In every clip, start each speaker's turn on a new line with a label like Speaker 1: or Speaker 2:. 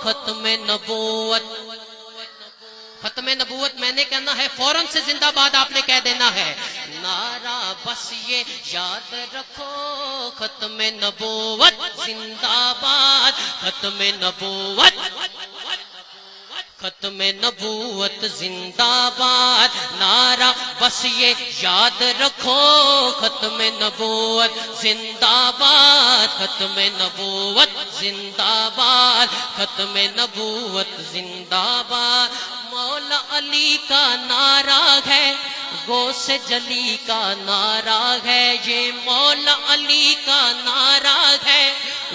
Speaker 1: ختم نبوت. ختم نبوت میں نے کہنا ہے، فوراً سے زندہ باد آپ نے کہہ دینا ہے. نعرہ بس یہ یاد رکھو، ختم نبوت زندہ باد. ختم نبوت، ختم نبوت زندہ باد. نعرہ بس یہ یاد رکھو، ختم نبوت زندہ باد. ختم نبوت زندہ باد. ختم نبوت زندہ باد. مولا علی کا نعرہ ہے، غوث جلی کا نعرہ ہے. یہ مولا علی کا نعرہ ہے،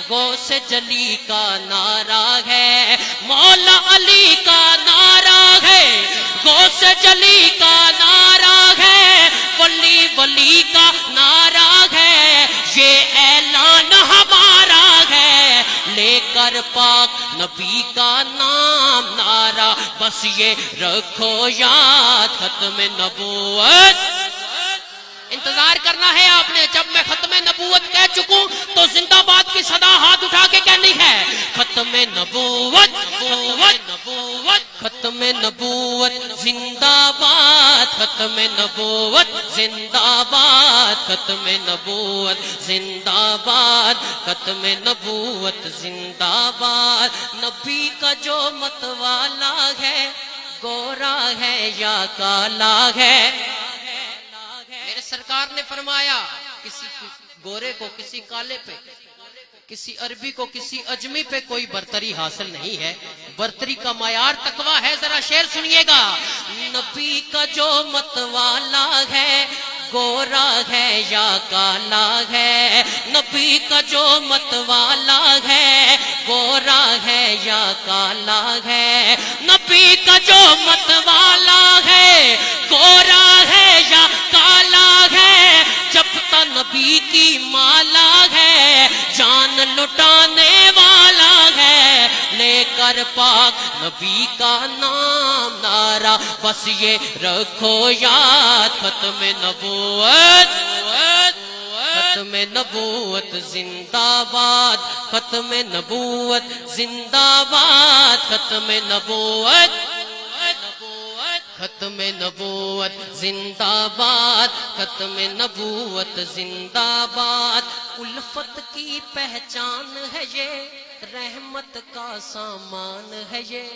Speaker 1: غوث جلی کا نعرہ ہے. مولا علی کا نعرہ ہے، غوث جلی کا نعرہ ہے. ولی ولی کا نعرہ ہے، یہ اعلان ہمارا ہے. لے کر پاک نبی کا نام نعرہ بس یہ رکھو یاد، ختم نبوت. انتظار کرنا ہے آپ نے، جب میں ختم نبوت کہہ چکوں تو زندہ باد کی صدا ہاتھ اٹھا کے کہنی ہے. ختم نبوت، نبوت، ختم نبوت زندہ باد. ختم نبوت زندہ باد. ختم نبوت زندہ باد. ختم نبوت زندہ باد. نبی کا جو متوالا ہے، گورا ہے یا کالا ہے. میرے سرکار نے فرمایا، کسی گورے کو کسی کالے پہ، کسی عربی کو کسی اجمی پہ کوئی برتری حاصل نہیں ہے. برتری کا معیار تقویٰ ہے. ذرا شعر سنیے گا. نبی کا جو متوالا ہے، گورا ہے یا کالا ہے. نبی کا جو متوالا ہے، گورا ہے یا کالا ہے. نبی کا جو متوالا ہے، گورا ہے یا کالا ہے. جپتا نبی کی مالا ہے، جان لٹانے والا ہے. لے کر پاک نبی کا نام نعرہ بس یہ رکھو یاد، ختم نبوت. ختم نبوت زندہ باد. ختم نبوت زندہ باد. ختم نبوت، ختم نبوت زندہ باد. ختم نبوت زندہ باد. الفت کی پہچان ہے یہ، رحمت کا سامان ہے یہ.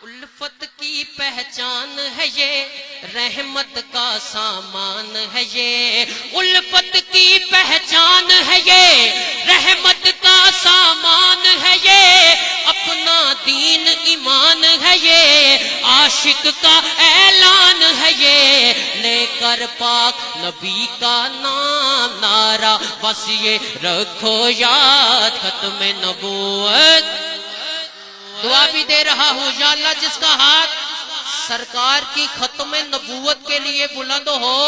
Speaker 1: الفت کی پہچان ہے یہ، رحمت کا سامان ہے یہ. الفت کی پہچان ہے یہ، رحمت کا سامان ہے یہ. اپنا دین ایمان ہے یہ، عاشق کا اعلان ہے یہ. لے کر پاک نبی کا نام نعرہ بس یہ رکھو یاد، ختم نبوت. دعا بھی دے رہا ہوں، یا اللہ جس کا ہاتھ سرکار کی ختم نبوت کے لیے بلند ہو،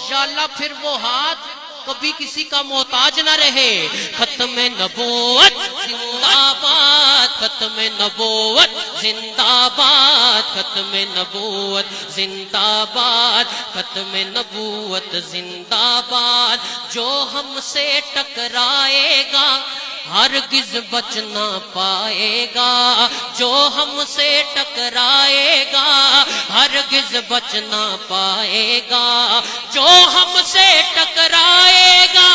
Speaker 1: یا اللہ پھر وہ ہاتھ کبھی کسی کا محتاج نہ رہے. ختم نبوت زندہ باد. ختم نبوت زندہ باد. ختم نبوت زندہ باد. ختم نبوت زندہ باد. جو ہم سے ٹکرائے گا ہرگز بچ نہ پائے گا. جو ہم سے ٹکرائے گا ہرگز بچ نہ پائے گا. جو ہم سے ٹکرائے گا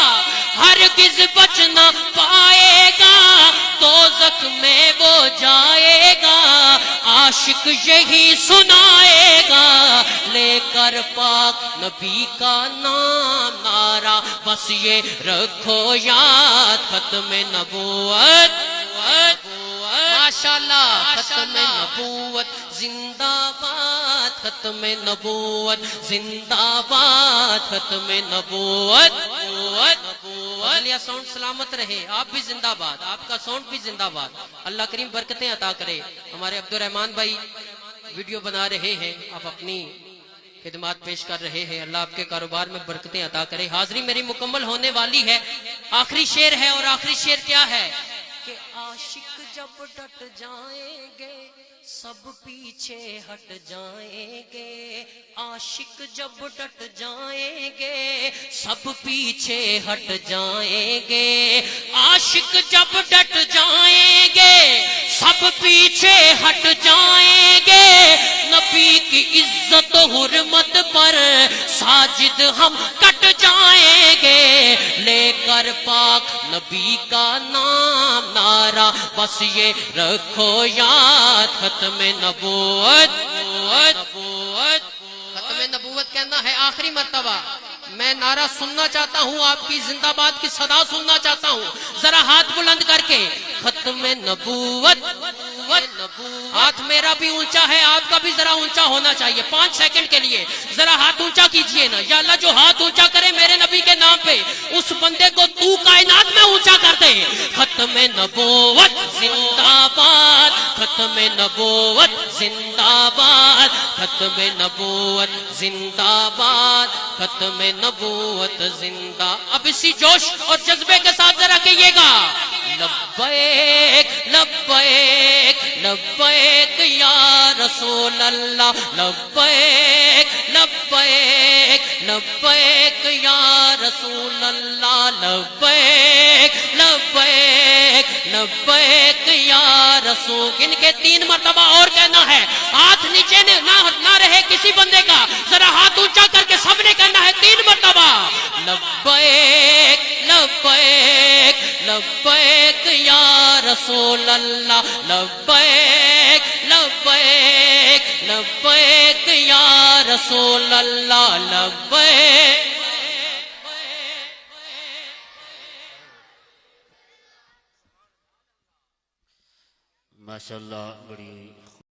Speaker 1: ہرگز بچ نہ پائے گا. دوزخ میں وہ جائے گا، عاشق یہی سنائے گا. لے کر پاک نبی کا نام نعرہ بس یہ رکھو یاد، ختم نبوت. ماشاءاللہ. ختم نبوت زندہ باد. ختم نبوت زندہ باد. ختم نبوت. اگلیا ساؤنڈ سلامت رہے، آپ بھی زندہ باد، آپ کا ساؤنڈ بھی زندہ باد. اللہ کریم برکتیں عطا کرے. ہمارے عبدالرحمن بھائی ویڈیو بنا رہے ہیں، آپ اپنی خدمات پیش کر رہے ہیں. اللہ آپ کے کاروبار میں برکتیں عطا کرے. حاضری میری مکمل ہونے والی ہے. آخری شعر ہے، اور آخری شعر کیا ہے کہ عاشق جب ڈٹ جائیں گے سب پیچھے ہٹ جائیں گے، عاشق جب ڈٹ جائیں گے سب پیچھے ہٹ جائیں گے، عاشق جب ڈٹ جائیں گے سب پیچھے ہٹ جائیں گے، نبی کی عزت و حرمت پر ساجد ہم کٹ جائیں گے، لے کر پاک نبی کا نام نعرہ بس یہ رکھو یاد، ختم نبوت ختم نبوت کہنا ہے آخری مرتبہ۔ میں نعرہ سننا چاہتا ہوں، آپ کی زندہ باد کی صدا سننا چاہتا ہوں، ذرا ہاتھ بلند کر کے ختم نبوت۔ ہاتھ میرا بھی اونچا ہے، آپ کا بھی ذرا اونچا ہونا چاہیے، 5 سیکنڈ کے لیے ذرا ہاتھ اونچا کیجئے نا۔ یا اللہ جو ہاتھ اونچا کرے میرے نبی کے نام پہ اس بندے کو تو کائنات میں اونچا کر دے۔ ختم نبوت زندہ باد، ختم نبوت زندہ باد، ختم نبوت زندہ باد، ختم نبوت زندہ۔ اب اسی جوش اور جذبے کے ساتھ ذرا کہیے گا لبیک لبیک لبیک یا رسول اللہ، لبیک لبیک لبیک یا رسول اللہ، لبیک لبیک لبیک یا رسول۔ ان کے 3 مرتبہ اور کہنا ہے، ہاتھ نیچے نہ رہے کسی بندے کا، ذرا ہاتھ اونچا کر کے سب نے کہنا ہے 3 مرتبہ لبیک لبیک لبیک یا رسول اللہ، لبیک لبیک لبیک یا رسول اللہ، لبیک۔
Speaker 2: ماشاءاللہ بڑی